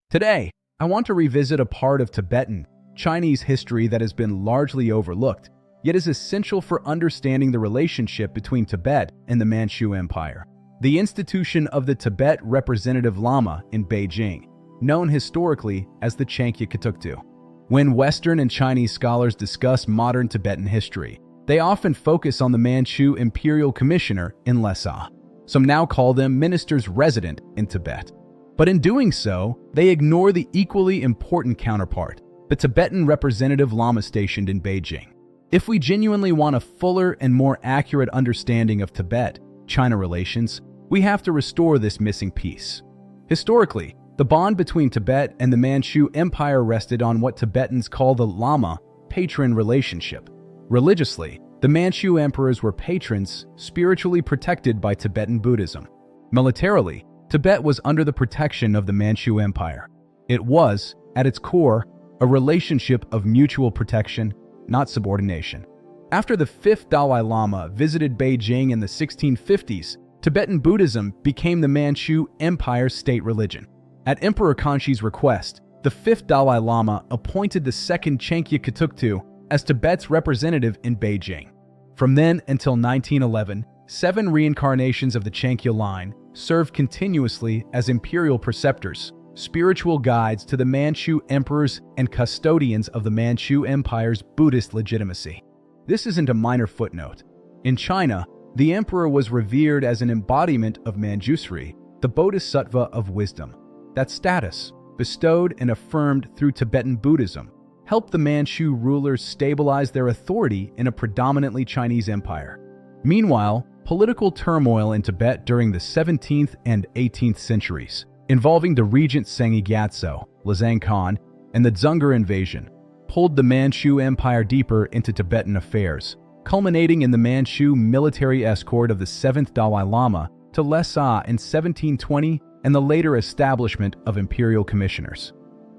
Today, I want to revisit a part of Tibetan Chinese history that has been largely overlooked, yet is essential for understanding the relationship between Tibet and the Manchu Empire. The institution of the Tibet Representative Lama in Beijing, known historically as the Chankya Katuktu. When Western and Chinese scholars discuss modern Tibetan history, they often focus on the Manchu Imperial Commissioner in Lhasa. Some now call them ministers resident in Tibet. But in doing so, they ignore the equally important counterpart, the Tibetan Representative Lama stationed in Beijing. If we genuinely want a fuller and more accurate understanding of Tibet-China relations, we have to restore this missing piece. Historically, the bond between Tibet and the Manchu Empire rested on what Tibetans call the Lama-patron relationship. Religiously, the Manchu emperors were patrons spiritually protected by Tibetan Buddhism. Militarily, Tibet was under the protection of the Manchu Empire. It was, at its core, a relationship of mutual protection, not subordination. After the fifth Dalai Lama visited Beijing in the 1650s, Tibetan Buddhism became the Manchu Empire's state religion. At Emperor Kangxi's request, the fifth Dalai Lama appointed the second Chankya Katuktu as Tibet's representative in Beijing. From then until 1911, 7 reincarnations of the Chankya line served continuously as imperial preceptors, spiritual guides to the Manchu emperors and custodians of the Manchu Empire's Buddhist legitimacy. This isn't a minor footnote. In China, the emperor was revered as an embodiment of Manjusri, the bodhisattva of wisdom. That status, bestowed and affirmed through Tibetan Buddhism, helped the Manchu rulers stabilize their authority in a predominantly Chinese empire. Meanwhile, political turmoil in Tibet during the 17th and 18th centuries, involving the regent Sengi Gyatso, Lezang Khan, and the Dzungar invasion, pulled the Manchu Empire deeper into Tibetan affairs, culminating in the Manchu military escort of the 7th Dalai Lama to Lhasa in 1720 and the later establishment of imperial commissioners.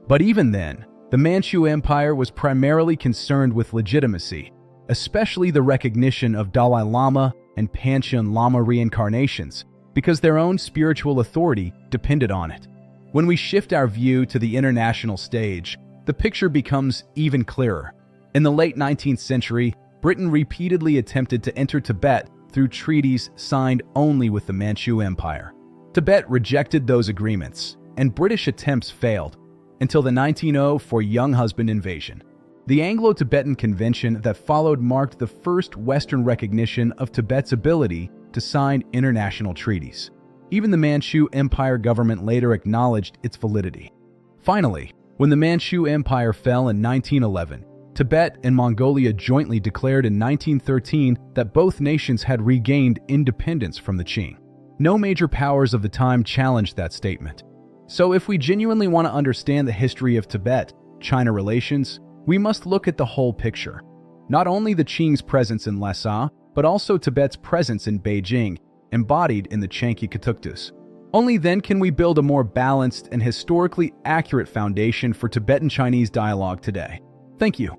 But even then, the Manchu Empire was primarily concerned with legitimacy, especially the recognition of Dalai Lama and Panchen Lama reincarnations, because their own spiritual authority depended on it. When we shift our view to the international stage, the picture becomes even clearer. In the late 19th century, Britain repeatedly attempted to enter Tibet through treaties signed only with the Manchu Empire. Tibet rejected those agreements, and British attempts failed, until the 1904 Young Husband invasion. The Anglo-Tibetan Convention that followed marked the first Western recognition of Tibet's ability to sign international treaties. Even the Manchu Empire government later acknowledged its validity. Finally, when the Manchu Empire fell in 1911, Tibet and Mongolia jointly declared in 1913 that both nations had regained independence from the Qing. No major powers of the time challenged that statement. So if we genuinely want to understand the history of Tibet-China relations, we must look at the whole picture. Not only the Qing's presence in Lhasa, but also Tibet's presence in Beijing, embodied in the Chankya Katuktus. Only then can we build a more balanced and historically accurate foundation for Tibetan-Chinese dialogue today. Thank you.